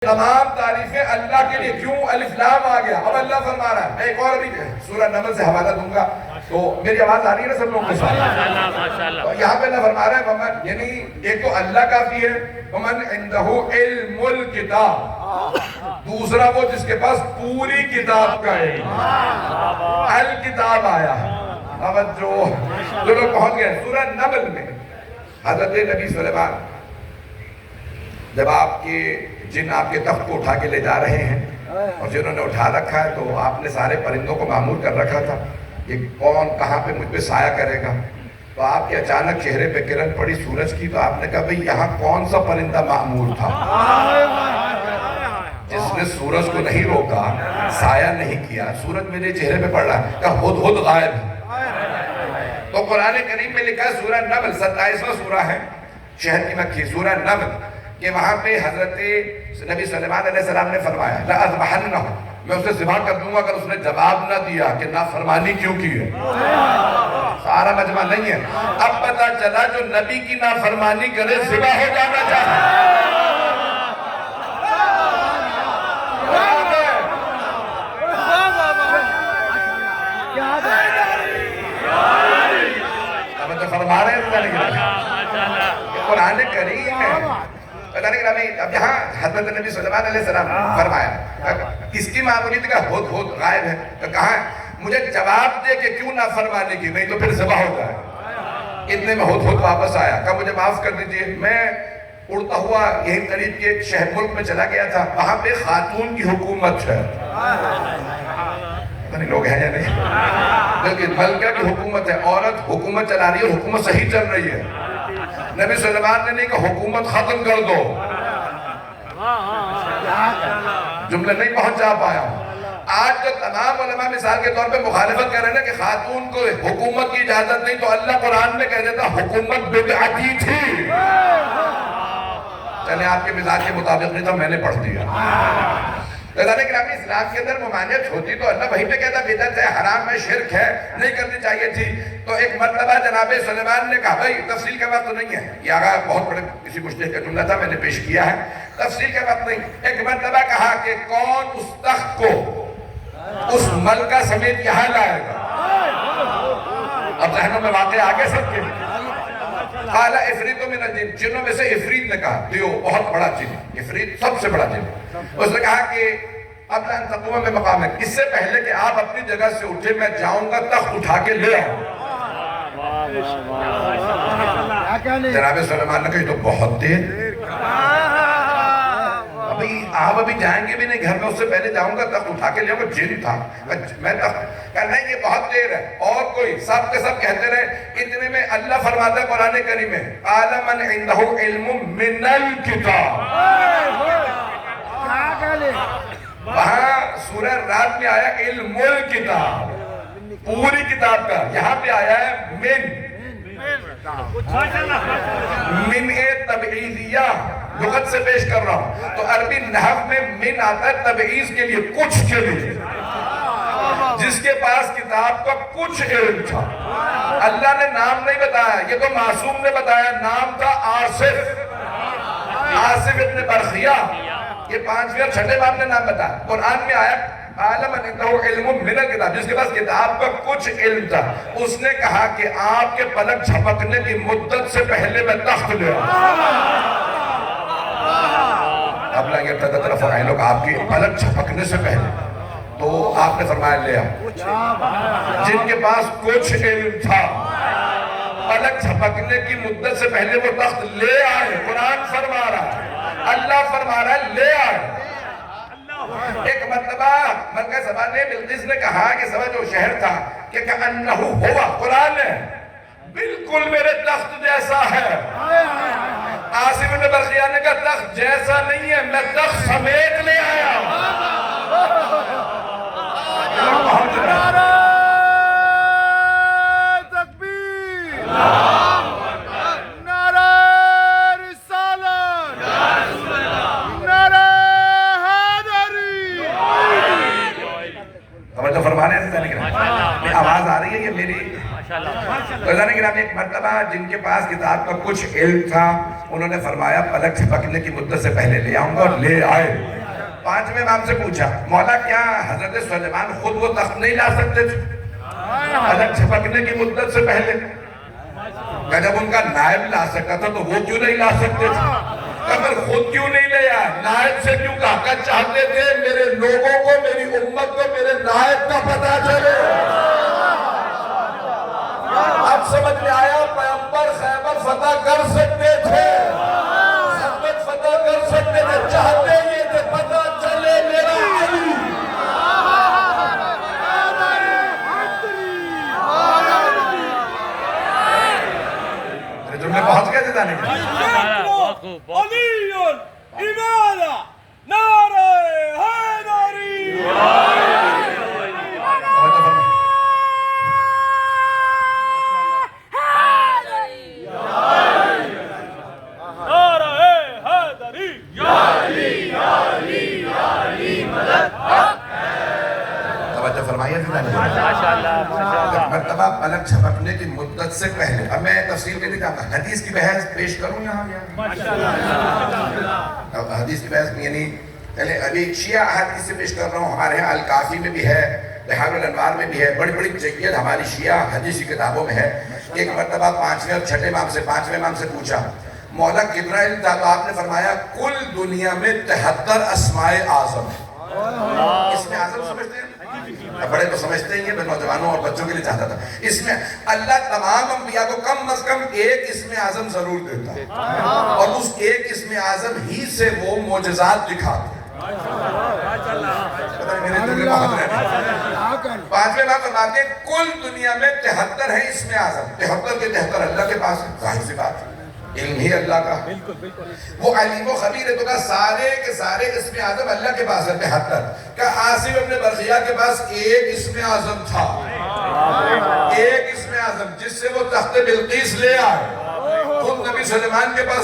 تمام تعریفیں اللہ کے لیے. کیوں الف لام آ گیا؟ اب اللہ فرما رہا ہے. میں ایک اور ابھی سورہ نمل سے حوالہ دوں گا تو میری آواز آ رہی ہے نا سب لوگوں کے ساتھ؟ تو یہاں پہ اللہ فرما رہا ہے ومن، یعنی ایک تو اللہ کافی ہے، ومن عنده علم الکتاب، دوسرا وہ جس کے پاس پوری کتاب کا علم. الکتاب آیا ہے. اب جو لوگ پہنچ گئے سورہ نمل میں. حضرت نبی سلیمان جب آپ کے جن آپ کے تخت کو اٹھا کے لے جا رہے ہیں اور جنہوں نے اٹھا رکھا ہے تو آپ نے سارے پرندوں کو معمور کر رکھا تھا کہ کون کہاں پہ مجھ پہ سایہ کرے گا. تو آپ کے اچانک چہرے پہ کرن پڑی سورج کی تو آپ نے کہا بھئی یہاں کون سا پرندہ معمور تھا جس نے سورج کو نہیں روکا، سایہ نہیں کیا. سورج میرے چہرے پہ پڑ رہا ہے، کہا ہد ہد غائب ہے. تو قرآن کریم میں لکھا ہے سورہ نمل 27واں سورہ ہے، شہر کی مکھی سورہ نمل، کہ وہاں پہ حضرت نبی سلیمان علیہ السلام نے فرمایا لَأَذْبَحَنَّهُ، میں اسے ذبح کر دوں گا اگر اس نے جواب نہ دیا کہ نافرمانی کیوں کی ہے. سارا مجمع نہیں ہے. اب پتہ چلا جو نبی کی نافرمانی کرے ذبح ہو جانا چاہتا. اب تو فرما رہے ہیں قرآن کریم ہے. اب یہاں حضرت نبی صلی اللہ علیہ وسلم فرمایا کس کی معمولی تھی؟ کہا ہد ہد غائب ہے. تو کہا مجھے جواب دے کہ کیوں نافرمانی کی، نہیں تو پھر ذبح ہو جائے. اتنے میں ہد ہد واپس آیا. کہا مجھے معاف کر دیجئے، میں اڑتا ہوا یہی قریب کے ایک شہر ملک میں چلا گیا تھا، وہاں پہ خاتون کی حکومت ہے. لوگ ہیں یا نہیں؟ لیکن ملکہ کی حکومت ہے، عورت حکومت چلا رہی ہے، حکومت صحیح چل رہی ہے. نبی سلیمان نے نہیں کہا حکومت ختم کر دو. جملے نہیں پہنچا پایا. آج جو تمام علماء مثال کے طور پہ مخالفت کر رہے ہیں کہ خاتون کو حکومت کی اجازت نہیں، تو اللہ قرآن میں کہہ دیتا حکومت بدعتی تھی. چلے آپ کے مزاج کے مطابق نہیں تھا، میں نے پڑھ دیا. لیکن اپنی اسلام کے اندر ممانعت ہوتی تو اللہ وہیں پہ کہتا بدعت ہے، حرام ہے، شرک ہے، نہیں کرنی چاہیے تھی. تو ایک مرتبہ جناب سلیمان نے کہا، بھائی تفصیل کا وقت نہیں ہے، یہ آگا بہت بڑے کسی مجتہد کا جملہ تھا، میں نے پیش کیا ہے، تفصیل کا وقت نہیں. ایک مرتبہ کہا کہ کون اس تخت کو اس ملکہ سمیت یہاں لائے گا. اب ذہنوں میں واقع آگے سب کے قال افریت من الجن، جنوں میں سے افریت نے کہا دیو بہت بڑا جن، افریت سب سے بڑا جن. اس نے کہا کہ قبل ان تقوم میں مقام ہے، اس سے پہلے کہ آپ اپنی جگہ سے اٹھے میں جاؤں گا تخت اٹھا کے لے آؤں. جناب سلیمان نے کہا یہ تو بہت دیر، آپ ابھی جائیں گے بھی نہیں گھر میں، اس سے پہلے جاؤں گا تخت اٹھا کے لے آؤں گا. جن تھا میں تخت کہا نہیں یہ بہت دیر ہے. اور کوئی سب کے سب کہتے رہے. اتنے میں اللہ فرماتا ہے قرآن کریم میں قال من عنده علم من الکتاب. وہاں سورہ رات میں آیا علم الکتاب، پوری کتاب کا. یہاں پہ آیا ہے من تبعیضیہ، لغت سے پیش کر رہا ہوں. تو عربی نحو میں من آتا ہے تبعیض کے لیے، کچھ کے لیے. جس کے پاس کتاب کا کچھ علم تھا. اللہ نے نام نہیں بتایا، یہ تو معصوم نے بتایا. نام تھا آصف، آصف ابن برخیہ. یہ 5ویں اور 6ٹھے باب نے نام بتایا. قرآن میں آیا عالم انہو علم من الکتاب، جس کے پاس کتاب کا کچھ علم تھا. اس نے کہا کہ آپ کے پلک جھپکنے کی مدت سے پہلے میں تخت لے آؤں. اب لائیں طرف آئے لوگ آپ کی پلک جھپکنے سے پہلے، تو آپ نے فرمایا لے آؤ. جن کے پاس کچھ علم تھا پلک جھپکنے کی مدت سے پہلے وہ تخت لے آئے. قرآن فرما رہا ہے، اللہ فرما رہا ہے لے آئے. ایک مرتبہ ملکہ سبا نے بلقیس نے کہا کہ سبا جو شہر تھا کہ کأنہو ہوا، قرآن ہے بالکل میرے تخت جیسا ہے. آصف بن برخیہ نے کہا تخت جیسا نہیں ہے، میں تخت سمیت لے آیا ہوں. نعرہ تکبیر، نعرہ رسالت، نعرہ حیدری. توجہ فرمانے ہیں آواز آ رہی ہے یہ میری؟ تو ایک مرتبہ جن کے پاس کتاب کا کچھ علم تھا انہوں نے فرمایا پلک جھپکنے کی مدت سے پہلے لے آؤں گا، اور لے آئے۔ 5ویں امام سے پوچھا مولا کیا حضرت سلیمان خود وہ تخت نہیں لا سکتے تھے پلک جھپکنے کی مدت سے پہلے؟ کہ جب ان کا نائب لا سکتا تھا تو وہ کیوں نہیں لا سکتے تھے؟ کہ پھر خود کیوں نہیں لے آئے؟ نائب سے کیوں کہا؟ کہ چاہتے تھے میرے لوگوں کو، میری امت کو میرے نائب کا پتہ چلے۔ اب سمجھ میں آیا پیغمبر خیبر فتح کر سکتے تھے، خیبر فتح کر سکتے تھے، چاہتے یہ تھے پتہ چلے میرا علی۔ جملے پہنچ گئے تھے جانے کے علی امامہ نعرہ حیدری۔ توجہ فرمائیے مرتبہ پلک جھپکنے کی مدت سے پہلے۔ اب میں تفصیل کے لیے جاتا حدیث کی بحث پیش کروں یہاں حدیث کی بحث یعنی پہلے ابھی شیعہ حدیث سے پیش کر رہا ہوں، ہمارے یہاں الکافی میں بھی ہے، بحار الانوار میں بھی ہے، بڑی بڑی جیت ہماری شیعہ حدیثی کتابوں میں ہے۔ ایک مرتبہ 5ویں اور 6 امام سے پوچھا مولا کتنا علم تھا؟ تو آپ نے فرمایا کل دنیا میں 73 اسماء اعظم ہیں۔ اسم اعظم سمجھتے ہیں؟ بڑے تو سمجھتے ہی ہیں، میں نوجوانوں اور بچوں کے لیے چاہتا تھا۔ اس میں اللہ تمام انبیاء کو کم از کم ایک اسم اعظم ضرور دیتا ہے، اور اس ایک اسم اعظم ہی سے وہ معجزات دکھاتے ہیں۔ میرے جملے بہت رہے ہیں۔ 5ویں امام فرماتے ہیں کل دنیا میں 73 ہیں اسم اعظم، 73 کے 73 اللہ کے پاس ہے، ظاہر سی بات ہے، علم ہی اللہ کا ہے، وہ علیم و خبیر ہے۔ تو کہا سارے کے سارے اسم اعظم اللہ کے پاس ہے 73۔ کہ عاصم ابن برقیہ کے پاس ایک اسم اعظم تھا، ایک اسم اعظم جس سے وہ تخت بلقیس لے آئے۔ خود نبی سلیمان کے پاس